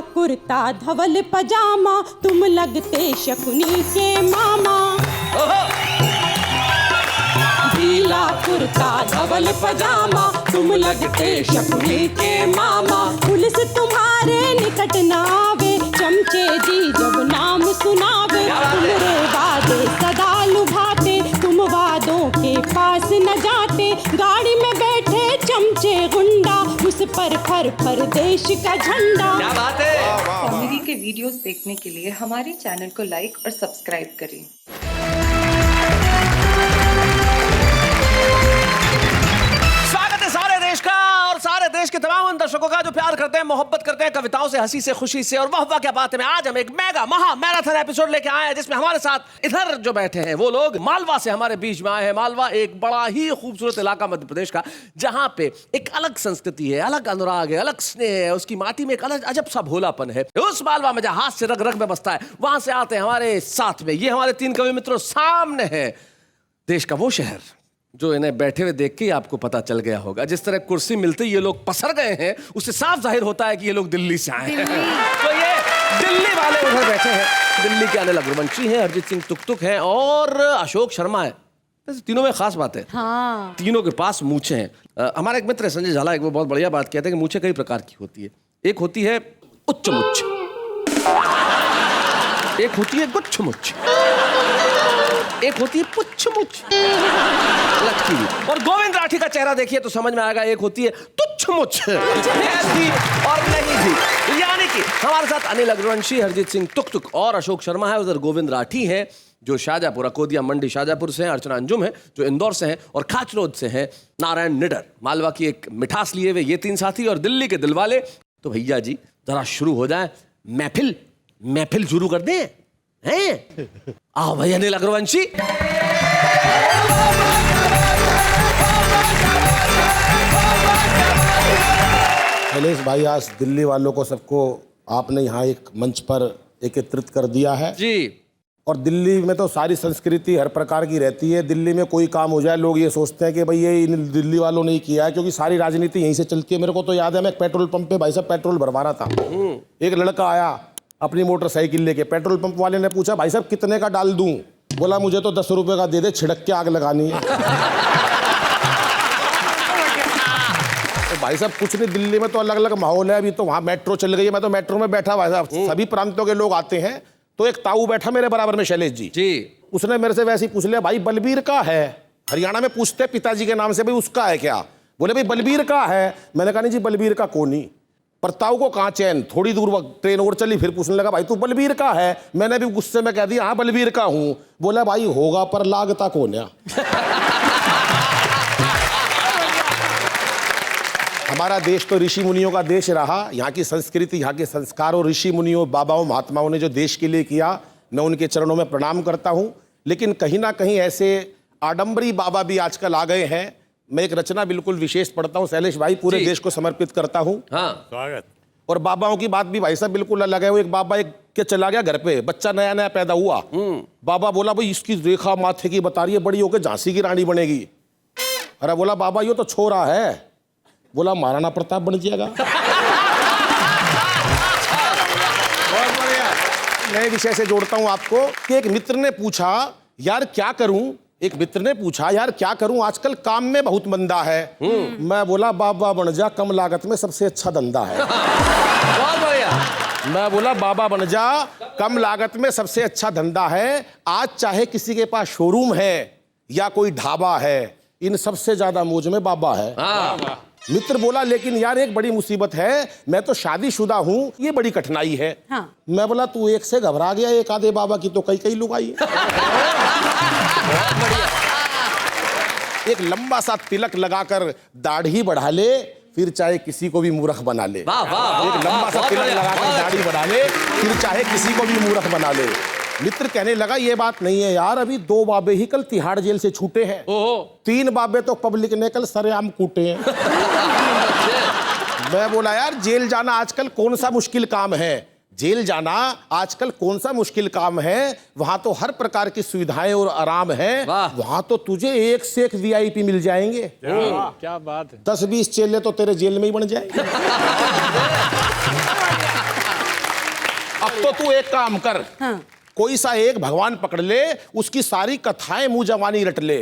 कुर्ता धवल पजामा, तुम लगते शकुनी के मामा। ढीला कुर्ता धवल पजामा, तुम लगते शकुनी के मामा। पुलिस तुम्हारे निकट न आवे, चमचे जी जब नाम सुनावे। तुम्हारे वादे सदा लुभाते, तुम वादों के पास न जाते। गाड़ी में बैठे चमचे गुंडा, उस पर फर देश का झंडा। क्या बात है। कॉमेडी के वीडियोस देखने के लिए हमारे चैनल को लाइक और सब्सक्राइब करें। सारे देश के तमाम दर्शकों का जो प्यार करते हैं, मोहब्बत करते हैं कविताओं से, हंसी से, खुशी से और वाह क्या बात है। आज हम एक मेगा महा मैराथन एपिसोड लेके आए हैं, जिसमें हमारे साथ इधर जो बैठे हैं वो लोग मालवा से हमारे बीच में आए हैं। मालवा एक बड़ा ही खूबसूरत इलाका मध्य प्रदेश का, जहां पे एक अलग संस्कृति है, अलग अनुराग है, अलग स्नेह है, उसकी माटी में एक अलग अजब सा भोलापन है। उस मालवा में जहां हाथ से रग रग में बसता है, वहां से आते हैं हमारे साथ में ये हमारे 3 कवि मित्रों। सामने है देश का वो शहर जो इन्हें बैठे हुए देख के ही आपको पता चल गया होगा। जिस तरह कुर्सी मिलते ये लोग पसर गए हैं, उससे साफ जाहिर होता है कि ये लोग दिल्ली से आए हैं। तो ये दिल्ली वाले उधर बैठे हैं। दिल्ली के अनिल अग्रवंशी हैं, अरिजीत सिंह तुक हैं और अशोक शर्मा है। तीनों में खास बात है, हाँ। तीनों के पास मूछें हैं। हमारा एक मित्र है संजय झाला, एक वो बहुत बढ़िया बात कहते हैं कि मूछें कई प्रकार की होती है। एक होती है उच्च मुच्छ, एक होती है गुच्छ मुच्छ, एक होती है पुच्छ मुच्छ लटकी हुई। और गोविंद राठी का चेहरा देखिए तो समझ में आएगा, एक होती है तुच्छ मुच्छ थी और नहीं थी। यानी कि हमारे साथ अनिल अग्रवंशी, हरजीत सिंह तुक और अशोक शर्मा है। उधर गोविंद राठी है जो शाहजहापुर, अकोदिया मंडी शाहजहापुर से हैं। अर्चना अंजुम है जो इंदौर से हैं और खाचरोद से हैं नारायण निडर। मालवा की एक मिठास लिए हुए ये 3 साथी और दिल्ली के दिलवाले। तो भैया जी जरा शुरू हो जाए, महफिल शुरू कर दें हैं? आओ भैया अनिल अग्रवंशी। शैलेश भाई, आज दिल्ली वालों को सबको आपने यहाँ एक मंच पर एकत्रित कर दिया है जी। और दिल्ली में तो सारी संस्कृति हर प्रकार की रहती है। दिल्ली में कोई काम हो जाए लोग ये सोचते हैं कि भाई ये इन दिल्ली वालों ने ही किया है, क्योंकि सारी राजनीति यहीं से चलती है। मेरे को तो याद है, मैं एक पेट्रोल पंप पे भाई साहब पेट्रोल भरवा रहा था। एक लड़का आया अपनी मोटरसाइकिल लेके, पेट्रोल पंप वाले ने पूछा भाई साहब कितने का डाल दूं? बोला मुझे तो 10 रुपए का दे दे, छिड़क के आग लगानी है। तो भाई साहब कुछ नहीं, दिल्ली में तो अलग अलग माहौल है। अभी तो वहाँ मेट्रो चल गई है, मैं तो मेट्रो में बैठा भाई साहब, सभी प्रांतों के लोग आते हैं। तो एक ताऊ बैठा मेरे बराबर में, शैलेश जी, उसने मेरे से वैसे ही पूछ लिया भाई बलबीर का है? हरियाणा में पूछते पिताजी के नाम से, भाई उसका है क्या? बोले भाई बलबीर का है। मैंने कहा नहीं जी बलबीर का कौन ही। पर ताऊ को कहाँ चैन, थोड़ी दूर ट्रेन और चली, फिर पूछने लगा भाई तू बलबीर का है? मैंने भी गुस्से में कह दिया हाँ बलबीर का हूं। बोला भाई होगा पर लागता कौन है? हमारा देश तो ऋषि मुनियों का देश रहा। यहाँ की संस्कृति, यहाँ के संस्कार और ऋषि मुनियों, बाबाओं, महात्माओं ने जो देश के लिए किया, मैं उनके चरणों में प्रणाम करता हूँ। लेकिन कहीं ना कहीं ऐसे आडंबरी बाबा भी आजकल आ गए हैं। मैं एक रचना बिल्कुल विशेष पढ़ता हूँ शैलेश भाई, पूरे देश को समर्पित करता हूँ। हाँ। स्वागत। और बाबाओं की बात भी भाई साहब बिल्कुल अलग है। वो एक बाबा एक के चला गया घर पे, बच्चा नया नया पैदा हुआ। बाबा बोला भाई इसकी रेखा माथे की बता रही है, बड़ी होकर झांसी की रानी बनेगी। अरे बोला बाबा ये तो छोरा है। बोला महाराणा प्रताप बन जाएगा। बहुत बढ़िया। नए विषय से जोड़ता हूं आपको कि एक मित्र ने पूछा यार क्या करूं, एक मित्र ने पूछा यार क्या करूं, आजकल काम में बहुत मंदा है। मैं बोला बाबा बन जा, कम लागत में सबसे अच्छा धंधा है। बहुत बढ़िया। मैं बोला बाबा बन जा, कम लागत में सबसे अच्छा धंधा है। आज चाहे किसी के पास शोरूम है या कोई ढाबा है, इन सबसे ज्यादा मौज में बाबा है। मित्र बोला लेकिन यार एक बड़ी मुसीबत है, मैं तो शादीशुदा हूँ, ये बड़ी कठिनाई है। हाँ। मैं बोला तू एक से घबरा गया, एक आधे बाबा की तो कई कई लोग आई। एक लंबा सा तिलक लगाकर दाढ़ी बढ़ा ले, फिर चाहे किसी को भी मूर्ख बना ले। वाह वाह। एक लंबा सा तिलक लगाकर दाढ़ी बढ़ा ले, फिर चाहे किसी को भी मूर्ख बना ले। मित्र कहने लगा ये बात नहीं है यार, अभी 2 बाबे ही कल तिहाड़ जेल से छूटे हैं। 3 बाबे तो पब्लिक ने कल सरेआम कूटे हैं। मैं बोला यार जेल जाना आजकल कौन सा मुश्किल काम है? जेल जाना आजकल कौन सा मुश्किल काम है? वहां तो हर प्रकार की सुविधाएं और आराम है। वहां तो तुझे एक से एक VIP मिल जाएंगे। क्या बात है। 10-20 चेले तो तेरे जेल में ही बन जाएंगे। तो तू एक काम कर, हाँ। कोई सा एक भगवान पकड़ ले, उसकी सारी कथाएं मुंह जवानी रट ले,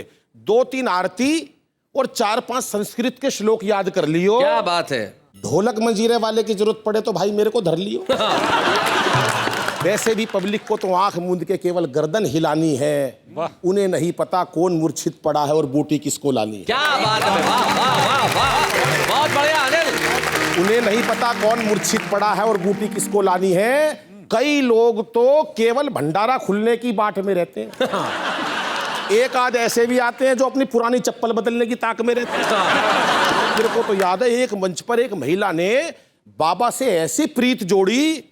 2-3 आरती और 4-5 संस्कृत के श्लोक याद कर लियो। क्या बात है। ढोलक मंजीरे वाले की जरूरत पड़े तो भाई मेरे को धर लियो। वैसे भी पब्लिक को तो आंख मूंद के केवल गर्दन हिलानी है, उन्हें नहीं पता कौन मूर्छित पड़ा है और बूटी किसको लानी है। क्या बात है, वाह वाह वाह वाह, बहुत बढ़िया अनिल। उन्हें नहीं पता कौन मूर्छित पड़ा है और बूटी किसको लानी है। कई लोग तो केवल भंडारा खुलने की बाट में रहते हैं। एक आध ऐसे भी आते हैं जो अपनी पुरानी चप्पल बदलने की ताक में रहते हैं। मेरे को तो याद है एक मंच पर एक महिला ने बाबा से ऐसी प्रीत जोड़ी,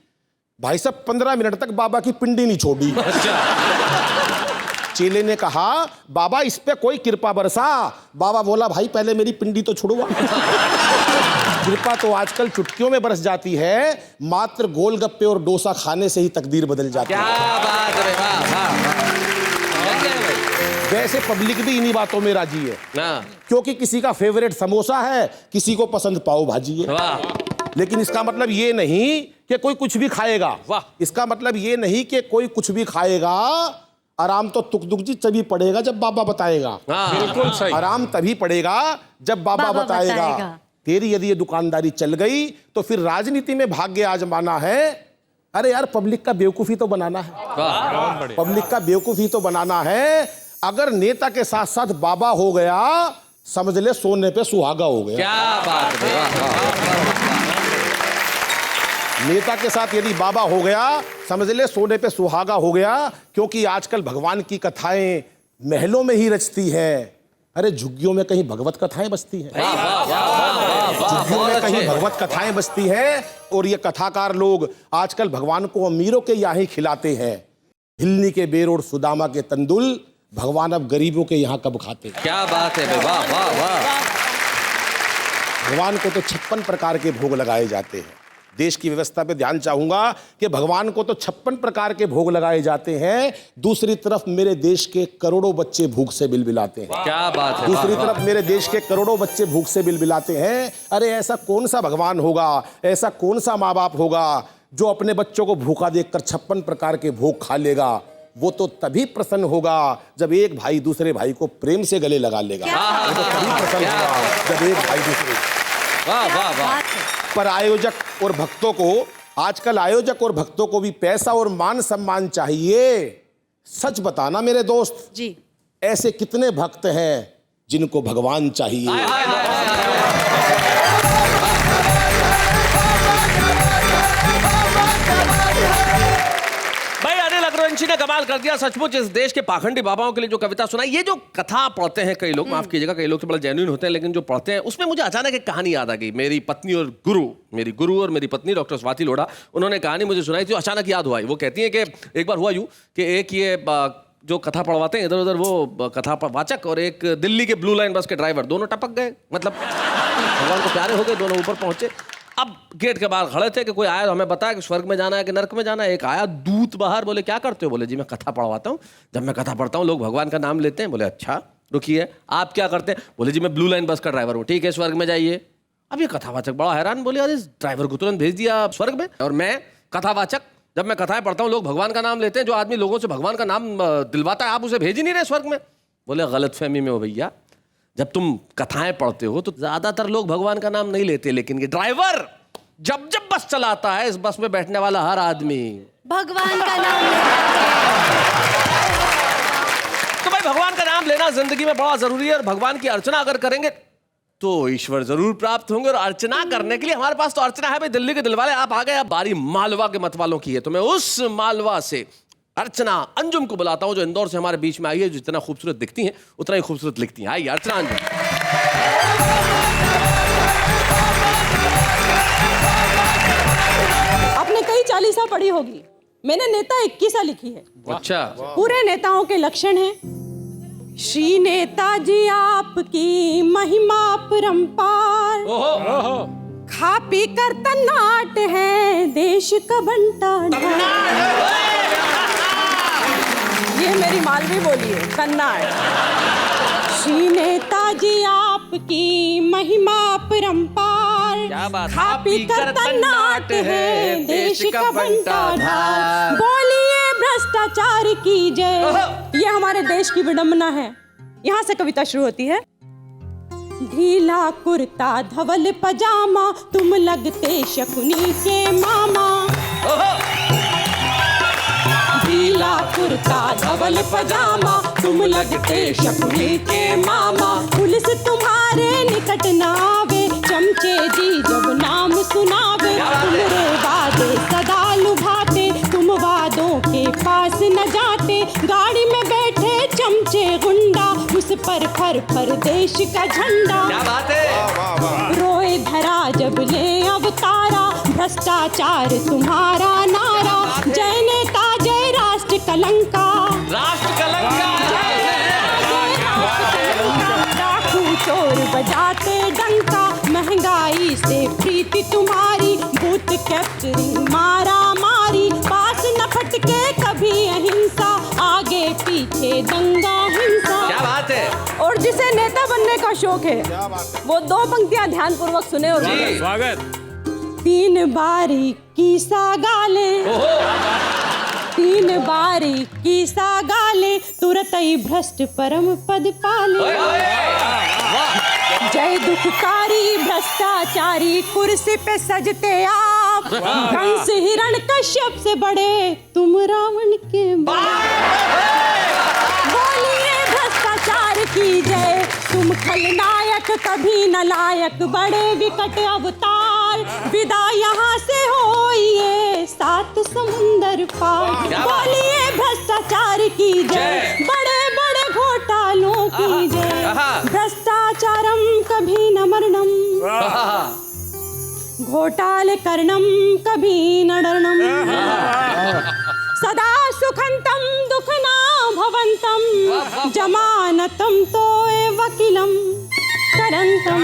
भाई साहब 15 मिनट तक बाबा की पिंडी नहीं छोड़ी। चेले ने कहा बाबा इस पे कोई कृपा बरसा। बाबा बोला भाई पहले मेरी पिंडी तो छुड़वा। कृपा तो आजकल चुटकियों में बरस जाती है, मात्र गोलगप्पे और डोसा खाने से ही तकदीर बदल जाती है। क्या बात है, वाह वाह। वैसे पब्लिक भी इन्हीं बातों में राजी है, क्योंकि किसी का फेवरेट समोसा है, किसी को पसंद पाव भाजी है। लेकिन इसका मतलब ये नहीं कि कोई कुछ भी खाएगा। इसका मतलब ये नहीं कि कोई कुछ भी खाएगा। आराम तो तुक दुक जी तभी पड़ेगा जब बाबा बताएगा। बिल्कुल सही। आराम तभी पड़ेगा जब बाबा बताएगा। तेरी यदि ये दुकानदारी चल गई तो फिर राजनीति में भाग्य आजमाना है। अरे यार पब्लिक का बेवकूफी तो बनाना है, पब्लिक का बेवकूफी तो बनाना है। अगर नेता के साथ साथ बाबा हो गया, समझ ले सोने पे सुहागा हो गया। क्या बात है। नेता के साथ यदि बाबा हो गया, समझ ले सोने पे सुहागा हो गया। क्योंकि आजकल भगवान की कथाएं महलों में ही रचती है। अरे झुग्गियों में कहीं भगवत कथाएं बसती हैं, झुग्गियों में कहीं भगवत कथाएं बसती हैं। और ये कथाकार लोग आजकल भगवान को अमीरों के यहाँ ही खिलाते हैं। हिलनी के बेर और सुदामा के तंदुल भगवान अब गरीबों के यहाँ कब खाते हैं। क्या बात है, वाह वाह वाह। भगवान को तो 56 प्रकार के भोग लगाए जाते हैं। देश की व्यवस्था पे ध्यान चाहूंगा कि भगवान को तो 56 प्रकार के भोग लगाए जाते हैं। दूसरी तरफ मेरे देश के करोड़ों बच्चे भूख से बिलबिलाते हैं। क्या बात है। दूसरी तरफ मेरे देश के करोड़ों बच्चे भूख से बिलबिलाते हैं। अरे ऐसा कौन सा भगवान होगा, ऐसा कौन सा माँ बाप होगा जो अपने बच्चों को भूखा देखकर 56 प्रकार के भोग खा लेगा। वो तो तभी प्रसन्न होगा जब एक भाई दूसरे भाई को प्रेम से गले लगा लेगा। वो तो तभी प्रसन्न होगा जब एक भाई दूसरे। वाह वाह वाह। पर आयोजक और भक्तों को, आजकल आयोजक और भक्तों को भी पैसा और मान सम्मान चाहिए। सच बताना मेरे दोस्त जी, ऐसे कितने भक्त हैं जिनको भगवान चाहिए। भाई अनिल अग्रवंशी ने कमाल कर दिया सचमुच। इस देश के पाखंडी बाबाओं के लिए जो कविता सुनाई, ये जो कथा पढ़ते हैं कई लोग, माफ कीजिएगा, कई लोग तो बड़ा जेन्युइन होते हैं, लेकिन जो पढ़ते हैं उसमें मुझे अचानक एक कहानी याद आ गई। मेरी पत्नी और मेरी गुरु और मेरी पत्नी डॉक्टर स्वाति लोढ़ा, उन्होंने कहानी मुझे सुनाई थी, अचानक याद हुआ। वो कहती है कि एक बार हुआ यूं कि एक ये जो कथा पढ़वाते हैं इधर उधर, वो कथा वाचक और एक दिल्ली के ब्लू लाइन बस के ड्राइवर, दोनों टपक गए। मतलब भगवान को प्यारे हो गए, दोनों ऊपर पहुंचे। अब गेट के बाहर खड़े थे कि कोई आया तो हमें बताया कि स्वर्ग में जाना है कि नरक में जाना है। एक आया दूत बाहर, बोले क्या करते हो? बोले जी मैं कथा पढ़वाता हूँ। जब मैं कथा पढ़ता हूँ लोग भगवान का नाम लेते हैं। बोले अच्छा रुकिए, आप क्या करते हैं? बोले जी मैं ब्लू लाइन बस का ड्राइवर हूँ। ठीक है स्वर्ग में जाइए। अब ये कथावाचक बड़ा हैरान, बोले अरे इस ड्राइवर को तुरंत भेज दिया स्वर्ग में, और मैं कथावाचक, जब मैं कथाएं पढ़ता हूँ लोग भगवान का नाम लेते हैं, जो आदमी लोगों से भगवान का नाम दिलवाता है आप उसे भेज ही नहीं रहे स्वर्ग में। बोले गलतफहमी में हो भैया, जब तुम कथाएं पढ़ते हो तो ज्यादातर लोग भगवान का नाम नहीं लेते, लेकिन ये ड्राइवर जब जब बस चलाता है, इस बस में बैठने वाला हर आदमी भगवान का नाम। तो भाई भगवान का नाम लेना जिंदगी में बड़ा जरूरी है, और भगवान की अर्चना अगर करेंगे तो ईश्वर जरूर प्राप्त होंगे। और अर्चना करने के लिए हमारे पास तो अर्चना है भाई, दिल्ली के दिलवाले आप आ गए। अब बारी मालवा के मत वालों की है, तो मैं उस मालवा से अर्चना अंजुम को बुलाता हूं, जो इंदौर से हमारे बीच में आई है, जो जितना खूबसूरत दिखती हैं उतना ही खूबसूरत लिखती हैं। आइए अर्चना अंजुम। आपने कई चालीसा पढ़ी होगी, मैंने नेता 21 लिखी है। अच्छा। पूरे नेताओं के लक्षण हैं। श्री नेताजी आपकी महिमा परंपार, खा पी कर तन्नाट है देश का बंटा। ये मेरी मालवी बोली है, तन्नाट। श्री नेताजी आपकी महिमा परंपार, क्या बात, खा पी कर तन्नाट है देश का बंटा ढाल। बोलिए भ्रष्टाचार की जय। ये हमारे देश की विडंबना है। यहाँ से कविता शुरू होती है। ढीला कुर्ता धवल पजामा तुम लगते शकुनी के मामा। ढीला कुर्ता धवल पजामा तुम लगते शकुनी के मामा। पुलिस तुम्हारे निकट न आवे चमचे जी जब नाम सुनावे। तुम्हारे वादे सदा लुभाते तुम वादों के पास न जाते। गाड़ी में बैठे चमचे गुंडा उस पर फर फर देश का झंडा। क्या बात है। रोए धरा जब ले अवतारा भ्रष्टाचार तुम्हारा नारा। जय नेता जय राष्ट्र कलंका। राष्ट्र कलंका। डाकू चोर बजाते डंका। महंगाई से प्रीति तुम्हारी बूथ कैप्चरिंग मारा मारी। पास न फटके कभी अहिंसा आगे पीछे दंगा हिंसा। क्या बात है। और जिसे नेता बनने का शौक है वो दो पंक्तियां ध्यान पूर्वक सुने और स्वागत। 3 बारी की सा गाले 3 बारी की सा गाले तुरत ही भ्रष्ट परम पद पाले। जय दुखकारी भ्रष्टाचारी कुर्सी पे सजते आप। कंस हिरण कश्यप से बड़े तुम रावण के बोलिए भ्रष्टाचार की जय। तुम खलनायक कभी न लायक बड़े विकट अवतार। विदा यहाँ से होइए 7 समुंदर पार। बोलिए भ्रष्टाचार की जय। बड़े बड़े घोटालों की जय। भ्रष्टाचारम कभी न मरणम घोटाले करणम कभी न डरणम। सदा सुखंतम दुख ना भवंतम जमानतम तो वकीलम करंतम।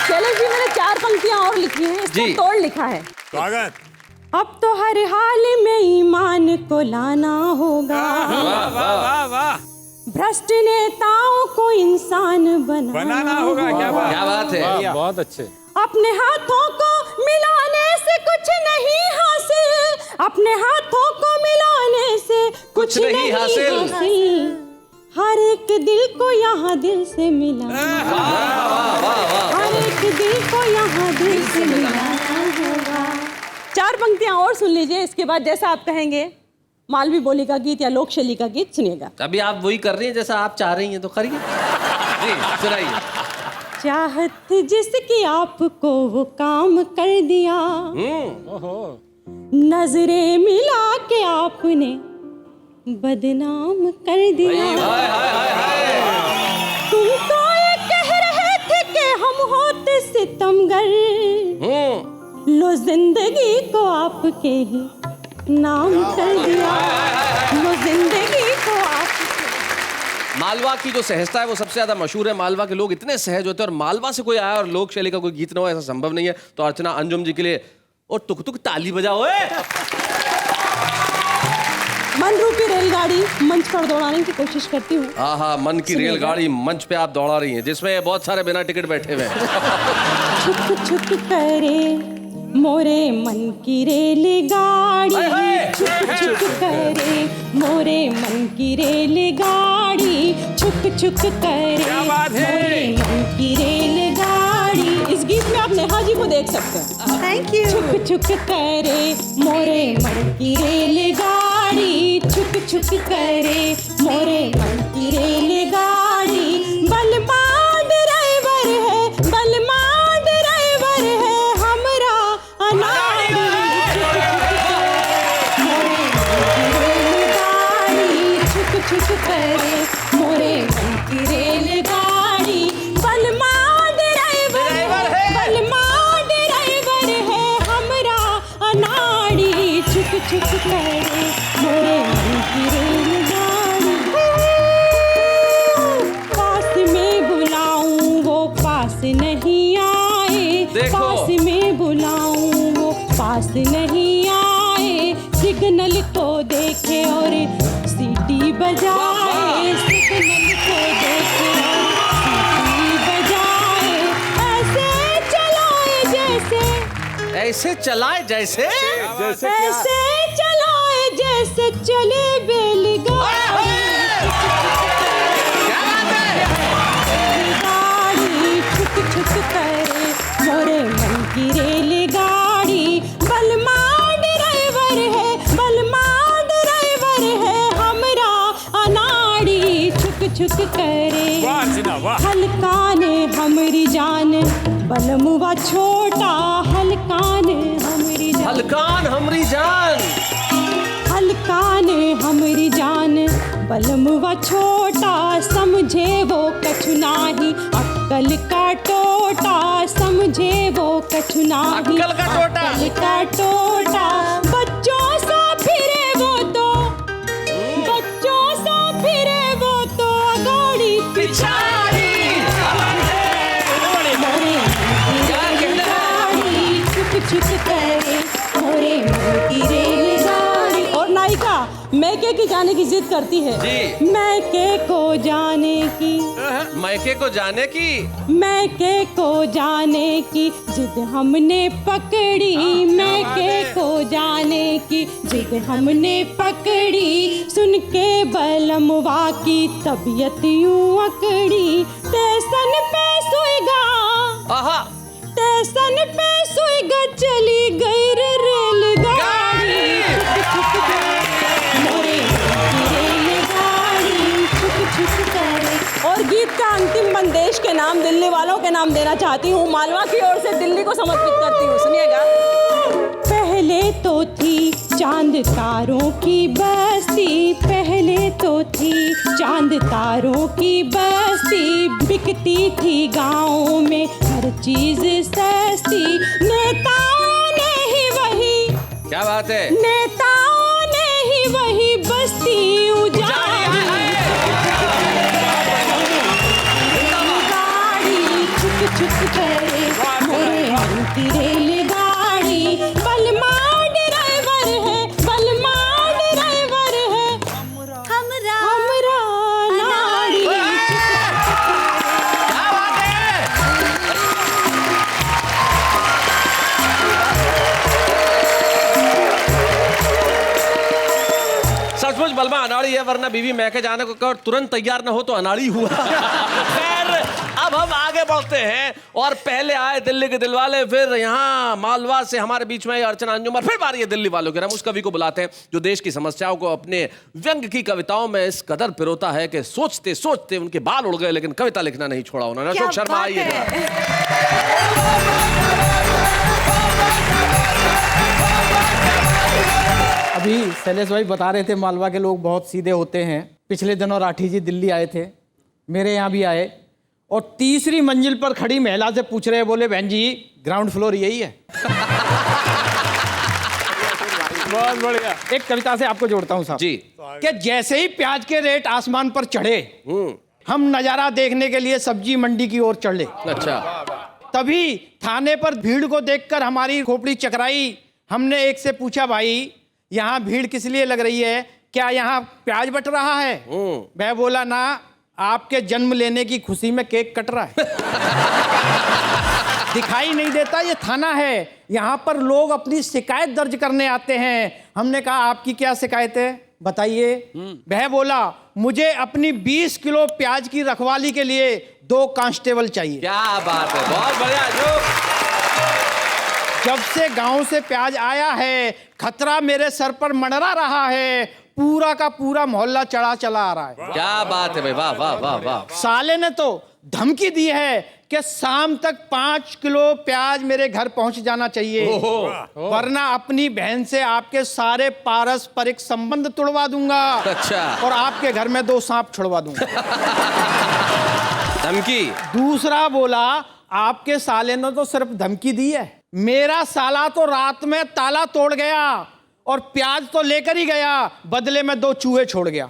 शैलेश जी मैंने 4 पंक्तियां और लिखी हैं। इसको तोड़ लिखा है। स्वागत। अब तो हर हाल में ईमान को लाना होगा। वाह वाह वाह। भ्रष्ट नेताओं को इंसान बनाना होगा। क्या बात, क्या बात है। बहुत अच्छे। अपने हाथों को मिलाने से कुछ नहीं हासिल। अपने हाथों को मिलाने से कुछ नहीं हासिल। हर एक दिल को यहाँ दिल से मिलाना। हर एक दिल को यहाँ दिल से मिलाना होगा। 4 पंक्तियां और सुन लीजिए। इसके बाद जैसा आप कहेंगे मालवी बोली का गीत या लोक शैली का गीत सुनिएगा। अभी आप वही कर रही हैं जैसा आप चाह रही हैं तो करिए। जी सुनाइए। चाहत जिसकी आपको वो काम कर दिया। नजरें मिला के आपने बदनाम कर दिया। तुम तो ये कह रहे थे कि हम होते सितमगर। लो जिंदगी को आपके ही नाम कर दिया। लो जिंदगी को आपके। मालवा की जो सहजता है वो सबसे ज्यादा मशहूर है। मालवा के लोग इतने सहज होते हैं और मालवा से कोई आया और लोक शैली का कोई गीत ना हो ऐसा संभव नहीं है। तो अर्चना अंजुम जी के लिए और टुक टुक ताली बजाओ। मन रूपी रेलगाड़ी मंच पर दौड़ाने की कोशिश करती हूँ। हाँ मन की रेलगाड़ी मंच पे आप दौड़ा रही हैं जिसमें बहुत सारे बिना टिकट बैठे हुए हैं। छुक छुक करे मोरे मन की रेलगाड़ी। छुक छुक करे मोरे मन की रेलगाड़ी। छुक छुक करे मोरे मन की रेलगाड़ी। इस गीत में आप नेहा जी को देख सकते हैं। Thank you. छुक छुक करे मोरे मन की रेलगाड़ी। छुक छुक करे मोरे मन की रेलगाड़ी। बलमा ड्राइवर है बलमा ड्राइवर है हमरा अनाड़ी। छुक छुक करे मोरे मन की रेलगाड़ी। बलमा ड्राइवर है हमरा अनाड़ी। छुक छुक करे मोरे मन की रेलगाड़ी। पास में बुलाऊं वो पास नहीं आए। पास में बुलाऊं वो पास नहीं आए। सिग्नल को देखे और सीटी बजाए। सिग्नल को देखे और सीटी बजाए। ऐसे चलाए जैसे ऐसे चलाए जैसे चले बैलगाड़ी, गाड़ी छुक छुक करे मोरे मन की रेलगाड़ी। बलमा ड्राइवर है, बलमा ड्राइवर है, हमरा अनाड़ी छुक छुक करे। वाह जीना वाह। हल्का ने हमरी जान, बलमुआ छोटा हल्का ने हमरी जान, हलकान हमरी जान, हल्का ने हमरी जान, बलमुआ छोटा समझे वो कछु नाही, अक्कल का टोटा समझे वो कछु नाही, अक्कल का टोटा। अक्कल का टोटा। बच्चों सा फिरे वो तो, बच्चों सा फिरे वो तो गाड़ी पिछाड़ी। छुक छुक करे मोरे मन की रेलगाड़ी। और नायिका मैके की जाने की जिद करती है जी। मैके को जाने की, मैके को जाने की, मैके को जाने की जिद हमने पकड़ी, मैके को जाने की जिद हमने पकड़ी। सुन के बलमवा की तबीयत यूं अकड़ी, स्टेशन पे सुईगा, आहा स्टेशन पे सुईगा चली गई रे रेलगाड़ी। मोरे रेलगाड़ी छुक छुक करे। और गीत का अंतिम बंदेश के नाम दिल्ली वालों के नाम देना चाहती हूँ, मालवा की ओर से दिल्ली को समर्पित करती हूँ, सुनिएगा। पहले तो थी चांद तारों की बस्ती, पहले तो थी चांद तारों की बस्ती, बिकती थी गाँव में हर चीज सस्ती। नेताओं ने ही वही, क्या बात है, नेताओं ने ही वही बस्ती उजाड़ी। गाड़ी छुक छुक करे मोरे मन की रेलगाड़ी। बलमा ड्राइवर है, बलमा ड्राइवर है, हमरा नाड़ी। क्या बात है। सचमुच बलमा अनाड़ी है, वरना बीवी मैके जाने को कहो तुरंत तैयार न हो तो अनाड़ी हुआ। खैर अब हम आगे बढ़ते हैं और पहले आए दिल्ली के दिलवाले, फिर यहाँ मालवा से हमारे बीच में अर्चना अंजुम, और फिर बारी है दिल्ली वालों की। हम उस कवि को बुलाते हैं जो देश की समस्याओं को अपने व्यंग की कविताओं में इस कदर पिरोता है कि सोचते सोचते उनके बाल उड़ गए लेकिन कविता लिखना नहीं छोड़ा उन्होंने। अशोक शर्मा आइए। अभी शैलेश भाई बता रहे थे मालवा के लोग बहुत सीधे होते हैं। पिछले दिनों राठी जी दिल्ली आए थे, मेरे यहाँ भी आए, और तीसरी मंजिल पर खड़ी महिला से पूछ रहे, बोले बहन जी ग्राउंड फ्लोर यही है? बहुत बढ़िया। एक कविता से आपको जोड़ता हूँ साहब जी। कि जैसे ही प्याज के रेट आसमान पर चढ़े, हम नजारा देखने के लिए सब्जी मंडी की ओर चढ़े। अच्छा। तभी थाने पर भीड़ को देखकर हमारी खोपड़ी चकराई। हमने एक से पूछा, भाई यहाँ भीड़ किस लिए लग रही है, क्या यहाँ प्याज बट रहा है? वह बोला, ना, आपके जन्म लेने की खुशी में केक कट रहा है। दिखाई नहीं देता ये थाना है, यहाँ पर लोग अपनी शिकायत दर्ज करने आते हैं। हमने कहा, आपकी क्या शिकायत है, बताइए। वह बोला, मुझे अपनी 20 किलो प्याज की रखवाली के लिए 2 कांस्टेबल चाहिए। क्या बात है, बहुत बढ़िया। जो जब से गांव से प्याज आया है, खतरा मेरे सर पर मंडरा रहा है, पूरा का पूरा मोहल्ला चढ़ा चला आ रहा है। क्या बात है भाई, वाह वाह वाह वाह। साले ने तो धमकी दी है कि शाम तक 5 किलो प्याज मेरे घर पहुंच जाना चाहिए, वरना अपनी बहन से आपके सारे पारस्परिक संबंध तोड़वा दूंगा। अच्छा। और आपके घर में 2 सांप छुड़वा दूंगा। धमकी। दूसरा बोला, आपके साले ने तो सिर्फ धमकी दी है, मेरा साला तो रात में ताला तोड़ गया और प्याज तो लेकर ही गया, बदले में 2 चूहे छोड़ गया।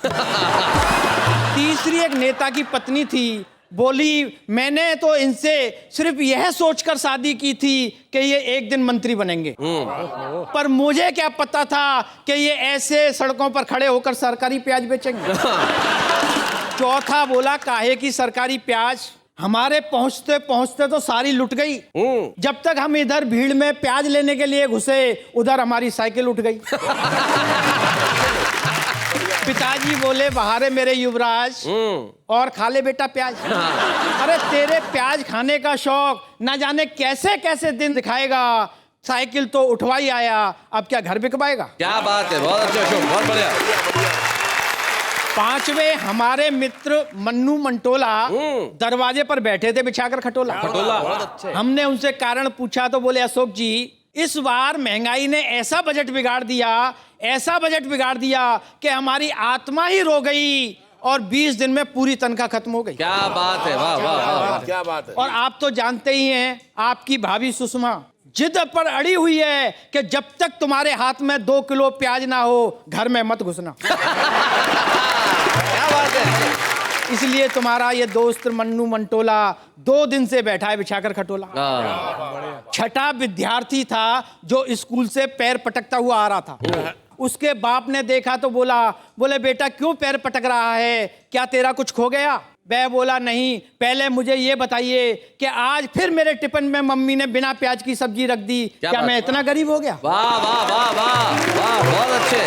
तीसरी एक नेता की पत्नी थी, बोली, मैंने तो इनसे सिर्फ यह सोचकर शादी की थी कि ये एक दिन मंत्री बनेंगे, पर मुझे क्या पता था कि ये ऐसे सड़कों पर खड़े होकर सरकारी प्याज बेचेंगे। चौथा बोला, काहे की सरकारी प्याज, हमारे पहुंचते पहुंचते तो सारी लुट गई। जब तक हम इधर भीड़ में प्याज लेने के लिए घुसे, उधर हमारी साइकिल उठ गई। पिताजी बोले, बाहर है मेरे युवराज, और खा ले बेटा प्याज। अरे तेरे प्याज खाने का शौक ना जाने कैसे कैसे दिन दिखाएगा। साइकिल तो उठवा ही आया, अब क्या घर बिकवाएगा। क्या बात है, बहुत अच्छा अशोक, बहुत बढ़िया। पांचवे हमारे मित्र मन्नू मंटोला दरवाजे पर बैठे थे बिछाकर खटोला। हमने उनसे कारण पूछा तो बोले, अशोक जी इस बार महंगाई ने ऐसा बजट बिगाड़ दिया कि हमारी आत्मा ही रो गई और 20 दिन में पूरी तनख्वाह खत्म हो गई। क्या बात है, वाह वाह वाह, क्या बात है। और आप तो जानते ही हैं, आपकी भाभी सुषमा जिद पर अड़ी हुई है कि जब तक तुम्हारे हाथ में 2 किलो प्याज ना हो घर में मत घुसना। क्या बात है। इसलिए तुम्हारा ये दोस्त मन्नू मंटोला 2 दिन से बैठा है बिछाकर खटोला। छठा विद्यार्थी था जो स्कूल से पैर पटकता हुआ आ रहा था। उसके बाप ने देखा तो बोले बेटा क्यों पैर पटक रहा है, क्या तेरा कुछ खो गया। वह बोला, नहीं, पहले मुझे ये बताइए कि आज फिर मेरे टिफिन में मम्मी ने बिना प्याज की सब्जी रख दी, क्या मैं इतना गरीब हो गया। वाह वाह वाह वाह वाह, बहुत अच्छे।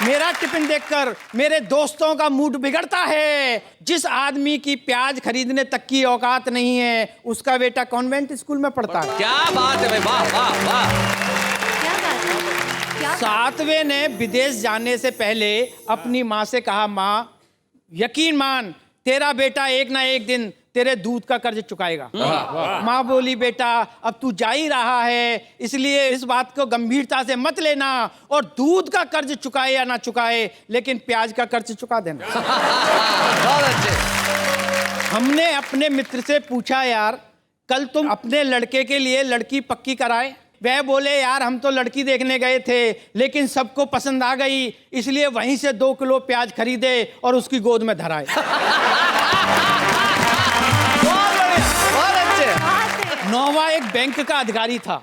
मेरा टिफिन देखकर मेरे दोस्तों का मूड बिगड़ता है। जिस आदमी की प्याज खरीदने तक की औकात नहीं है, उसका बेटा कॉन्वेंट स्कूल में पढ़ता है। क्या बात है भाई, वाह वाह वाह। सातवें ने विदेश जाने से पहले अपनी माँ से कहा, माँ यकीन मान तेरा बेटा एक ना एक दिन तेरे दूध का कर्ज चुकाएगा। माँ बोली, बेटा अब तू जा ही रहा है, इसलिए इस बात को गंभीरता से मत लेना, और दूध का कर्ज चुकाए या ना चुकाए लेकिन प्याज का कर्ज चुका देना। बहुत अच्छे। हमने अपने मित्र से पूछा, यार कल तुम अपने लड़के के लिए लड़की पक्की कराए। वह बोले, यार हम तो लड़की देखने गए थे लेकिन सबको पसंद आ गई, इसलिए वहीं से 2 किलो प्याज खरीदे और उसकी गोद में धराए। नौवा एक बैंक का अधिकारी था।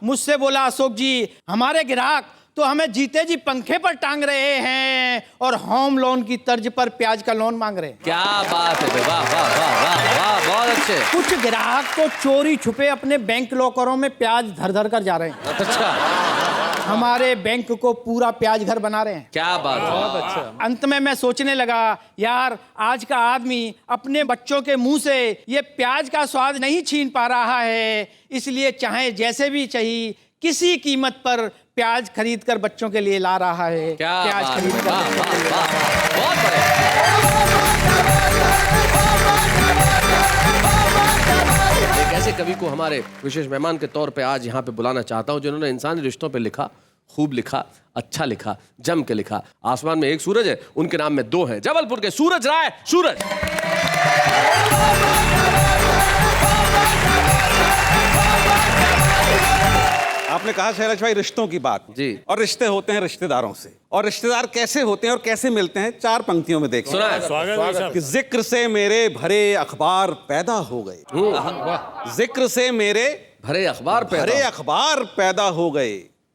मुझसे बोला, अशोक जी हमारे ग्राहक तो हमें जीते जी पंखे पर टांग रहे हैं और होम लोन की तर्ज पर प्याज का लोन मांग रहे हैं। क्या बात है, वाह वाह वाह वाह वाह, बहुत अच्छे। कुछ ग्राहक तो चोरी छुपे अपने बैंक लॉकरों में प्याज धर धर कर जा रहे हैं। अच्छा, हमारे बैंक को पूरा प्याज घर बना रहे हैं। क्या बात है, बहुत अच्छा। अंत में मैं सोचने लगा, यार आज का आदमी अपने बच्चों के मुंह से ये प्याज का स्वाद नहीं छीन पा रहा है, इसलिए चाहे जैसे भी चाहिए किसी कीमत पर प्याज खरीद कर बच्चों के लिए ला रहा है। क्या प्याज बात खरीद है, कर वाह वाह वाह, बहुत बढ़िया। एक ऐसे कवि को हमारे विशेष मेहमान के तौर पे आज यहाँ पे बुलाना चाहता हूँ जिन्होंने इंसानी रिश्तों पे लिखा, खूब लिखा, अच्छा लिखा, जम के लिखा। आसमान में एक सूरज है, उनके नाम में 2 हैं। जबलपुर के सूरज राय। सूरज, आपने कहा शैलेश भाई रिश्तों की बात जी, और रिश्ते होते हैं रिश्तेदारों से, और रिश्तेदार कैसे होते हैं और कैसे मिलते हैं 4 पंक्तियों में देखिए। सुना है? स्वागत। कि जिक्र से मेरे भरे अखबार पैदा हो गए, जिक्र से मेरे भरे अखबार पे भरे अखबार पैदा हो गए,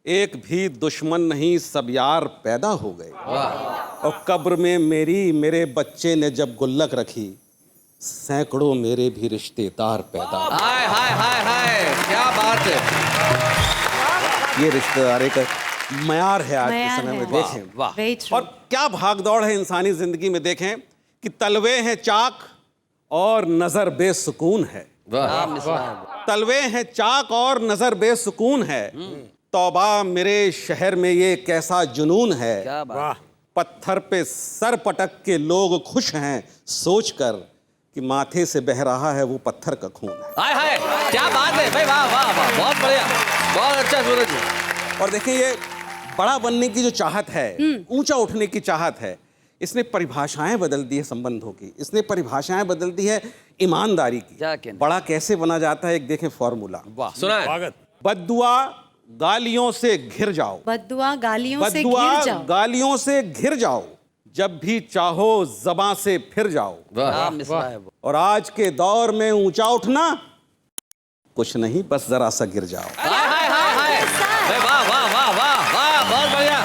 एक भी दुश्मन नहीं सब यार पैदा हो गए, और कब्र में मेरे बच्चे ने जब गुल्लक रखी, सैकड़ों मेरे भी रिश्तेदार पैदा। हाय हाय हाय हाय, क्या बात है। ये रिश्तेदार एक मयार है आज के समय में, देखें वाह। और क्या भागदौड़ है इंसानी जिंदगी में। देखें कि तलवे हैं चाक और नजर बेसुकून है, तलवे हैं चाक और नजर बेसुकून है, तौबा मेरे शहर में ये कैसा जुनून है, पत्थर पे सर पटक के लोग खुश हैं सोचकर कि माथे से बह रहा है वो पत्थर का खून है। हाय हाय, क्या बात है भाई, वाह वाह वाह, बहुत बढ़िया, बहुत अच्छा सूरज जी। और देखिए ये बड़ा बनने की जो चाहत है, ऊंचा उठने की चाहत है, इसने परिभाषाएं बदल दी है संबंधों की, इसने परिभाषाएं बदल दी है ईमानदारी की। बड़ा कैसे बना जाता है, एक देखें फॉर्मूला। वाह, सुना है? स्वागत। बद्दुआ गालियों से घिर जाओ, बद्दुआ गालियों से बद्दुआ घिर जाओ, गालियों से घिर जाओ, जब भी चाहो ज़बां से फिर जाओ, और आज के दौर में ऊंचा उठना कुछ नहीं, बस जरा सा गिर जाओ। हाय हाय हाय हाय, वाह वाह वाह वाह वाह, बहुत बढ़िया।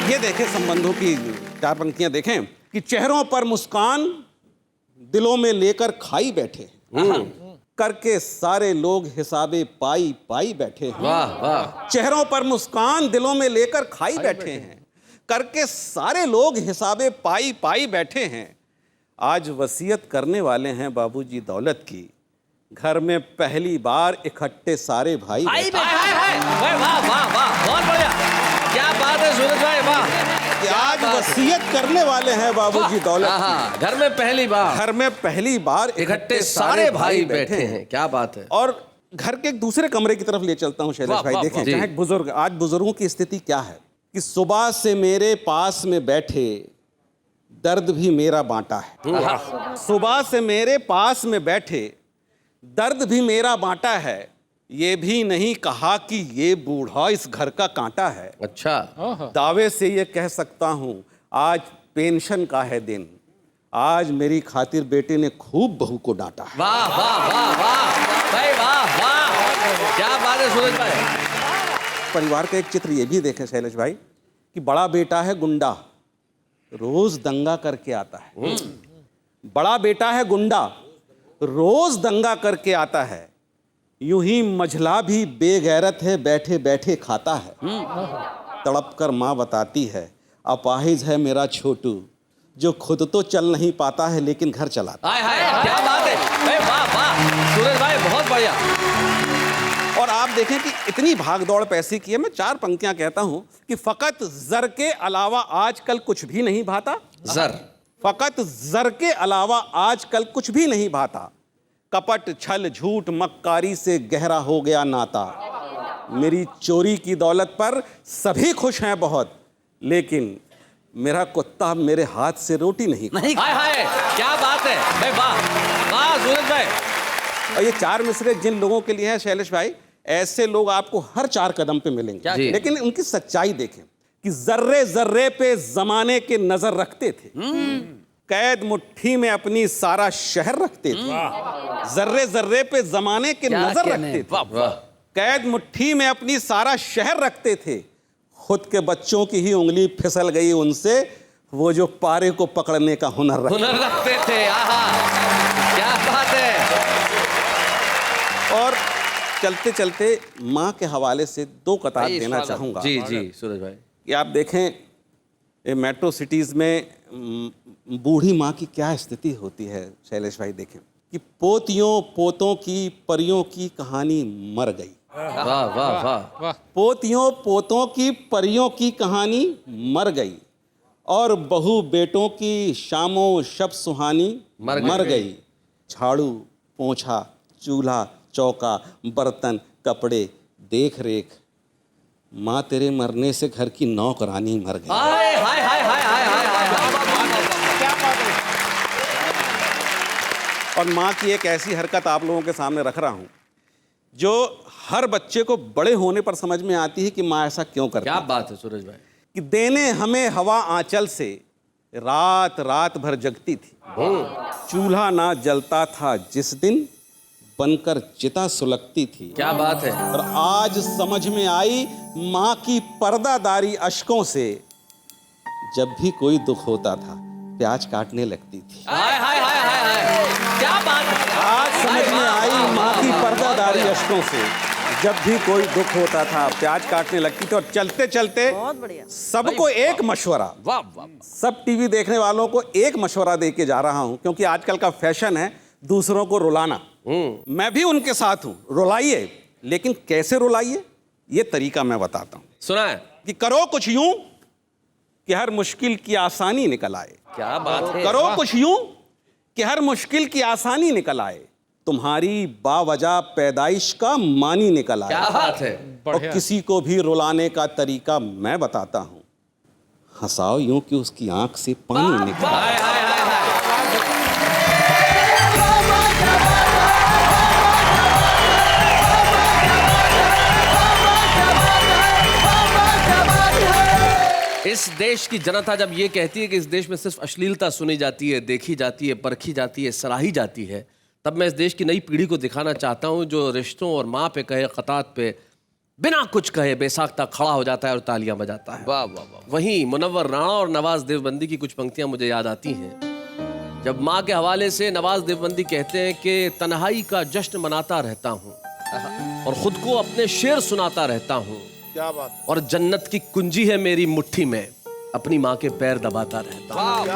ये देखें संबंधों की 4 पंक्तियां देखें कि चेहरों पर मुस्कान दिलों में लेकर खाई बैठे हैं। करके सारे लोग हिसाबे पाई पाई बैठे हैं। वाह वाह। चेहरों पर मुस्कान दिलों में लेकर खाई बैठे हैं। करके सारे लोग हिसाबे पाई पाई बैठे हैं। आज वसीयत करने वाले हैं बाबूजी दौलत की, घर में पहली बार इकट्ठे सारे भाई बैठे हैं। वाह वाह वाह वाह, बहुत बढ़िया, क्या बात है सूरज भाई, वाह। कि आज वसीयत करने वाले हैं बाबूजी दौलत हाँ, घर में पहली बार, घर में पहली बार इकट्ठे सारे भाई बैठे हैं। क्या बात है। और घर के एक दूसरे कमरे की तरफ ले चलता हूं शैलेश भाई। देखें जी। चाहे बुजुर्ग, आज बुजुर्गों की स्थिति क्या है कि सुबह से मेरे पास में बैठे दर्द भी मेरा बांटा है। सुबह से मेरे पास में बैठे दर्द भी मेरा बांटा है। ये भी नहीं कहा कि ये बूढ़ा इस घर का कांटा है। अच्छा, दावे से ये कह सकता हूं आज पेंशन का है दिन। आज मेरी खातिर बेटे ने खूब बहू को डांटा है। वाह वाह वाह वाह भाई, वाह वाह, क्या बात है सूरज भाई। परिवार का एक चित्र ये भी देखें शैलेश भाई कि बड़ा बेटा है गुंडा, रोज दंगा करके आता है। बड़ा बेटा है गुंडा, रोज दंगा करके आता है। यूं ही मझला भी बेगैरत है, बैठे बैठे खाता है। तड़प कर माँ बताती है अपाहिज है मेरा छोटू, जो खुद तो चल नहीं पाता है लेकिन घर चलाता। हाय हाय, क्या बात है भाई, वाह वाह सूरज भाई, बहुत बढ़िया। और आप देखें कि इतनी भागदौड़ पैसे की है। मैं 4 पंक्तियां कहता हूं कि फकत जर के अलावा आजकल कुछ भी नहीं भाता। जर, फकत जर के अलावा आजकल कुछ भी नहीं भाता। कपट छल झूठ मक्कारी से गहरा हो गया नाता। मेरी चोरी की दौलत पर सभी खुश हैं बहुत, लेकिन मेरा कुत्ता मेरे हाथ से रोटी नहीं खाता। हाय हाय, क्या बात है भाई, वाह वाह सूरज भाई। और ये 4 मिसरे जिन लोगों के लिए है शैलेश भाई, ऐसे लोग आपको हर 4 कदम पे मिलेंगे। जी। लेकिन उनकी सच्चाई देखें कि जर्रे जर्रे पे जमाने के नजर रखते थे। कैद मुट्ठी में अपनी सारा शहर रखते थे। जर्रे जर्रे पे जमाने के नजर रखते थे। कैद मुट्ठी में अपनी सारा शहर रखते थे। खुद के बच्चों की ही उंगली फिसल गई उनसे, वो जो पारे को पकड़ने का हुनर रखते थे। आहा, क्या बात है। और चलते चलते माँ के हवाले से 2 कतार देना चाहूंगा। जी जी सूरज भाई। कि आप देखें ये मेट्रो सिटीज़ में बूढ़ी माँ की क्या स्थिति होती है शैलेश भाई। देखें कि पोतियों पोतों की परियों की कहानी मर गई। वाह वाह वाह। पोतियों पोतों की परियों की कहानी मर गई, और बहू बेटों की शामों शब सुहानी मर गई। झाड़ू पोंछा चूल्हा चौका बर्तन कपड़े देख रेख, माँ तेरे मरने से घर की नौकरानी मर गई। हाय हाय हाय हाय हाय हाय हाय, क्या बात है। और माँ की एक ऐसी हरकत आप लोगों के सामने रख रहा हूं जो हर बच्चे को बड़े होने पर समझ में आती है कि माँ ऐसा क्यों करती है। क्या बात है सूरज भाई। कि देने हमें हवा आंचल से रात रात भर जगती थी। चूल्हा ना जलता था जिस दिन, बनकर चिता सुलगती थी। क्या बात है। और आज समझ में आई माँ की पर्दादारी अश्कों से, जब भी कोई दुख होता था प्याज काटने लगती थी। हाय हाय हाय हाय हाय, क्या बात है। आज समझ में आई माँ की पर्दादारी अश्कों से, जब भी कोई दुख होता था प्याज काटने लगती थी। और चलते चलते सबको एक मशवरा, वाह वाह। सब टीवी देखने वालों को एक मशवरा दे के जा रहा हूं, क्योंकि आजकल का फैशन है दूसरों को रुलाना। मैं भी उनके साथ हूं, रुलाइए, लेकिन कैसे रुलाइए ये तरीका मैं बताता हूं। सुना है कि करो कुछ यूं कि हर मुश्किल की आसानी निकल आए। क्या बात है। करो कुछ यूं कि हर मुश्किल की आसानी निकल आए, तुम्हारी बावजह पैदाइश का मानी निकल आए। क्या बात है। और किसी को भी रुलाने का तरीका मैं बताता हूं, हंसाओ यूं कि उसकी आंख से पानी निकले। हाय हाय हाय हाय। इस देश की जनता जब ये कहती है कि इस देश में सिर्फ अश्लीलता सुनी जाती है, देखी जाती है, परखी जाती है, सराही जाती है, तब मैं इस देश की नई पीढ़ी को दिखाना चाहता हूं जो रिश्तों और माँ पे कहे क़तात पे बिना कुछ कहे बेसाख्ता खड़ा हो जाता है और तालियां बजाता है। वाह वाह वाह। वहीं मुनव्वर राणा और नवाज देवबंदी की कुछ पंक्तियां मुझे याद आती हैं। जब माँ के हवाले से नवाज देवबंदी कहते हैं कि तन्हाई का जश्न मनाता रहता हूँ और खुद को अपने शेर सुनाता रहता हूँ, क्या बात, और जन्नत की कुंजी है मेरी मुट्ठी में, अपनी माँ के पैर दबाता रहता हूँ।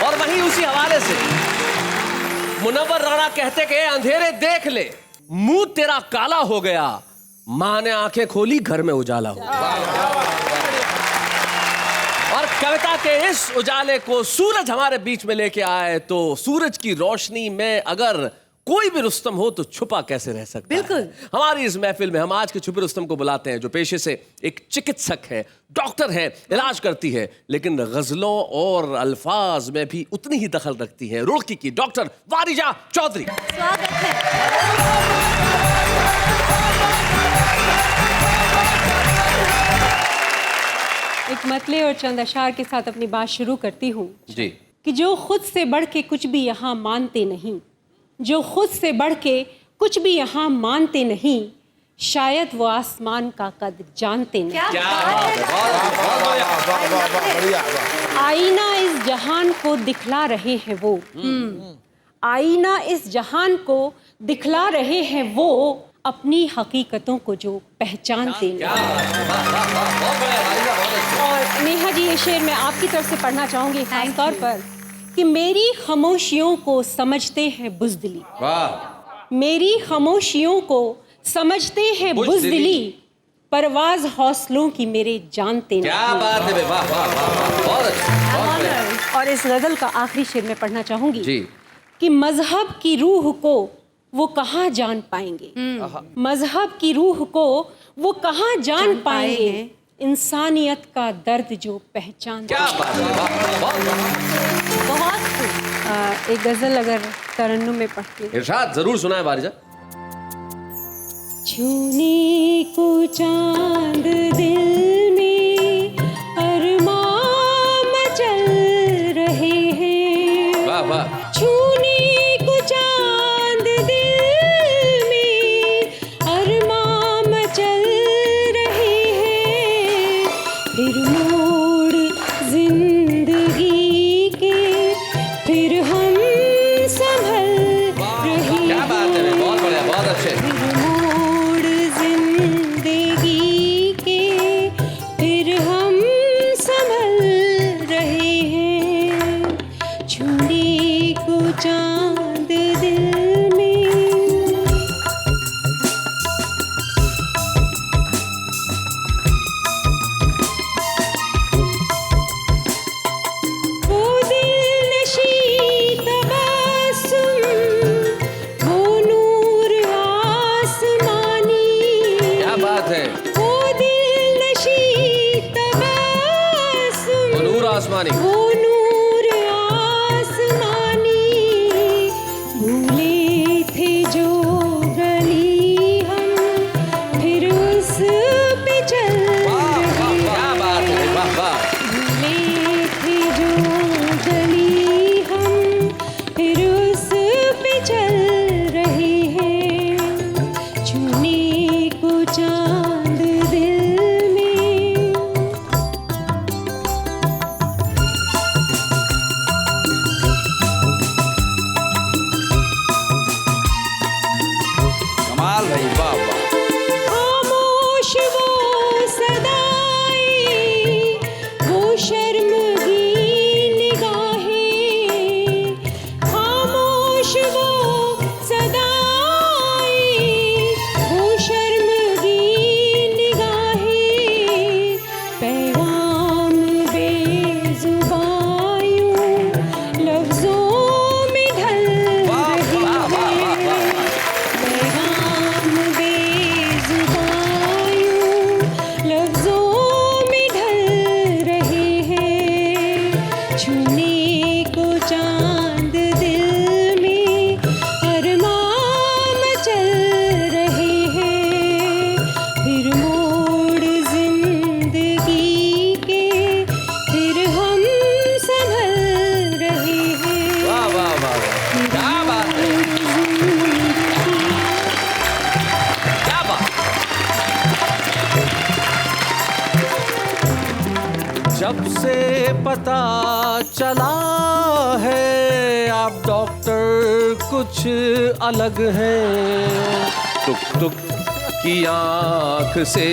और वहीं उसी हवाले से मुनव्वर राणा कहते कि अंधेरे देख ले, मुंह तेरा काला हो गया, माँ ने आंखें खोली, घर में उजाला हो गया। और कविता के इस उजाले को सूरज हमारे बीच में लेके आए तो सूरज की रोशनी में अगर कोई भी रुस्तम हो तो छुपा कैसे रह सकता है। बिल्कुल। हमारी इस महफिल में हम आज के छुपे रुस्तम को बुलाते हैं, जो पेशे से एक चिकित्सक है, डॉक्टर है, इलाज करती है, लेकिन गजलों और अल्फाज में भी उतनी ही दखल रखती है। रुड़की की डॉक्टर वारिजा चौधरी। स्वागत है। एक मतले और चंद अशार के साथ अपनी बात शुरू करती हूँ जी। कि जो खुद से बढ़ के कुछ भी यहाँ मानते नहीं, जो खुद से बढ़ के कुछ भी यहाँ मानते नहीं, शायद वो आसमान का कद जानते नहीं। आईना इस जहान को दिखला रहे हैं वो, आईना इस जहान को दिखला रहे हैं वो, अपनी हकीकतों को जो पहचानते नहीं। और नेहा जी, ये शेर मैं आपकी तरफ से पढ़ना चाहूंगी खास तौर पर कि मेरी खामोशियों को समझते हैं बुज़दिली, मेरी खामोशियों को समझते हैं बुज़दिली, परवाज हौसलों की मेरे जानते नहीं। क्या बात है, वाह वाह वाह, बहुत अच्छा। और इस गजल का आखिरी शेर मैं पढ़ना चाहूंगी जी। कि मजहब की रूह को वो कहाँ जान पाएंगे, मजहब की रूह को वो कहाँ जान पाएंगे, इंसानियत का दर्द जो पहचान। क्या बात है, वाह, बहुत एक गजल अगर तरन्नुम में पढ़ती हूँ। इरशाद जरूर सुनाए वारिजा। छूने को चांद दिल में अरमान मचल रहे हैं, वाह वाह। छूने को चांद दिल में अरमान मचल रहे हैं, फिर मोड़ जिंदगी के फिर हम संभल रहे हैं। क्या बात है, बहुत बढ़िया, बहुत अच्छे। मोड़ जिंदगी के फिर हम संभल रहे हैं, छूने को चांद दिल में। वो दिलनशी तबस्सुम, वो नूर आसमानी, क्या बात है, वो दिलनशी तबस्सुम, वो नूर आसमानी। वो नूर आसमानी, भूले थे जो गली हम फिर उस पे चल रहे हैं। क्या बात है, वाह वाह। भूले थे जो गली हम फिर उस पे चल रहे हैं, छूने को चांद दिल में। कमाल भाई, वाह वाह। खामोश वो सदाएं, वो शर्मगीन निगाहें, खामोश वो सदाएं, वो शर्मगीन निगाहें, पैगाम बेजुबायूं लफ्जों में ढल रही है, पैगाम बेजुबायूं लफ्जों में ढल रहे हैं, छूने को चांद दिल में अरमान मचल रहे हैं, फिर मोड़ जिंदगी के फिर हम संभल रहे हैं। वाह वाह वाह, क्या बात है, क्या बात। जब से पता चला है आप डॉक्टर कुछ अलग हैं। टुक टुक की आंख से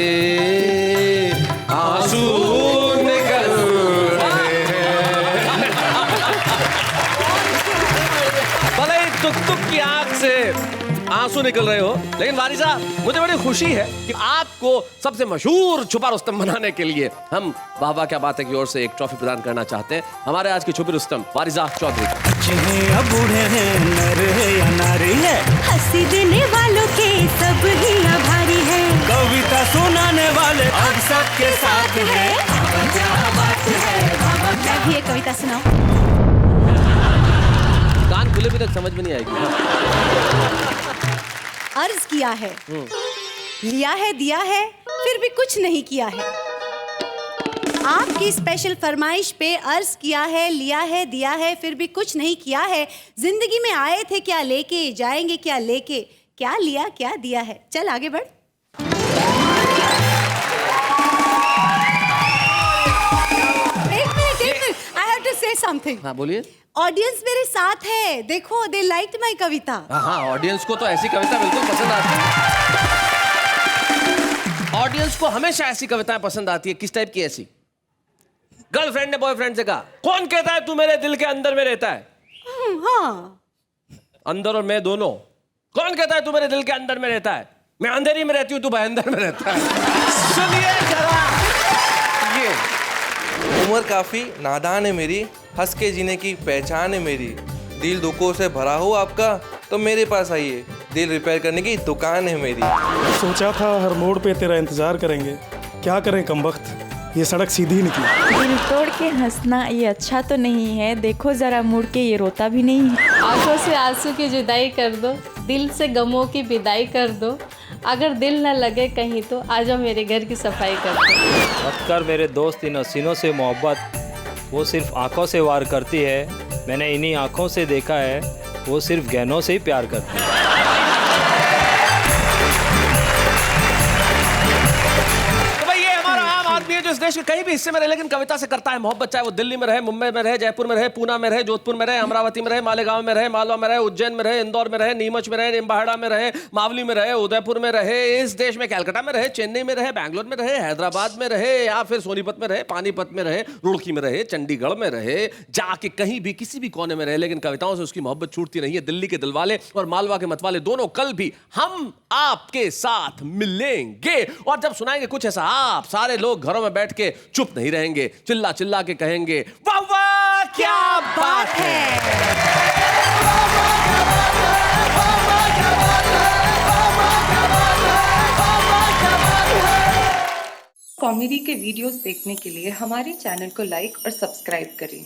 आंसू निकल रहे हैं। भले ही टुक टुक की आंख से आंसू निकल रहे हो, लेकिन वारी साहब मुझे बड़ी खुशी है कि आपको सबसे मशहूर छुपा रुस्तम बनाने के लिए हम वाह वाह क्या बात है की ओर से एक ट्रॉफी प्रदान करना चाहते हैं हमारे आज की छुपी रुस्तम वारिजा चौधरी। अच्छे हैं या बूढ़े हैं, नर है या नारी है, हंसी देने वालों के सब ही आभारी है, कविता सुनाने वाले अब सबके साथ है। क्या भी एक कविता सुनाओ। कान खुले भी तक समझ में नहीं आएगी। अर्ज किया है, लिया है, दिया है, फिर भी कुछ नहीं किया है। आपकी स्पेशल फरमाइश पे अर्ज किया है, लिया है, दिया है, फिर भी कुछ नहीं किया है। जिंदगी में आए थे क्या लेके, जाएंगे क्या लेके, क्या लिया क्या दिया है। चल आगे बढ़। एक minute, I have to say something. हाँ बोलिए। ऑडियंस मेरे साथ है, देखो दे लाइक्ड माय कविता। हाँ, ऑडियंस को तो ऐसी कविता बिल्कुल पसंद आती है। ऑडियंस को हमेशा ऐसी कविताएं पसंद आती है। किस टाइप की ऐसी? गर्लफ्रेंड ने बॉयफ्रेंड से कहा, कौन कहता है तू मेरे दिल के अंदर में रहता है? हाँ, अंदर और मैं दोनों। कौन कहता है तू मेरे दिल के अंदर में रहता है? मैं अंधेरी में रहती हूँ, तू भाई अंदर में रहता है। सुनिए जरा ये। उम्र काफी नादान है मेरी, हंस के जीने की पहचान है मेरी। दिल दुखों से भरा हो आपका तो मेरे पास आइए, दिल रिपेयर करने की दुकान है मेरी। सोचा था हर मोड़ पे तेरा इंतजार करेंगे, क्या करें कमबख्त, ये सड़क सीधी निकली। दिल तोड़ के हंसना ये अच्छा तो नहीं है, देखो जरा मुड़ के ये रोता भी नहीं है। आंखों से आंसू की जुदाई कर दो, दिल से गमों की विदाई कर दो। अगर दिल न लगे कहीं तो आजा मेरे घर की सफाई कर दो। मत कर मेरे दोस्त इन हसीनों से मोहब्बत, वो सिर्फ आंखों से वार करती है। मैंने इन्हीं आंखों से देखा है, वो सिर्फ गहनों से ही प्यार करती है। जो इस देश के कहीं भी हिस्से में रहे लेकिन कविता से करता है मोहब्बत, चाहे वो दिल्ली में रहे, मुंबई में रहे, जयपुर में रहे, पूना में रहे, जोधपुर में रहे, अमरावती में रहे, मालेगांव में रहे, मालवा में रहे, उज्जैन में रहे, इंदौर में रहे, नीमच में रहे, निम्बाहेड़ा में रहे, मावली में रहे, उदयपुर में रहे, इस देश में कलकत्ता में रहे, चेन्नई में रहे, बैंगलोर में रहे, हैदराबाद में रहे, या फिर सोनीपत में रहे, पानीपत में रहे, रुड़की में रहे, चंडीगढ़ में रहे, जाके कहीं भी किसी भी कोने में रहे, लेकिन कविताओं से उसकी मोहब्बत छूटती नहीं है। दिल्ली के दिलवाले और मालवा के मतवाले दोनों कल भी हम आपके साथ मिलेंगे, और जब सुनाएंगे कुछ ऐसा आप सारे लोग घरों में बैठ के चुप नहीं रहेंगे, चिल्ला चिल्ला के कहेंगे वाह वाह क्या बात है। कॉमेडी के वीडियोस देखने के लिए हमारे चैनल को लाइक और सब्सक्राइब करें।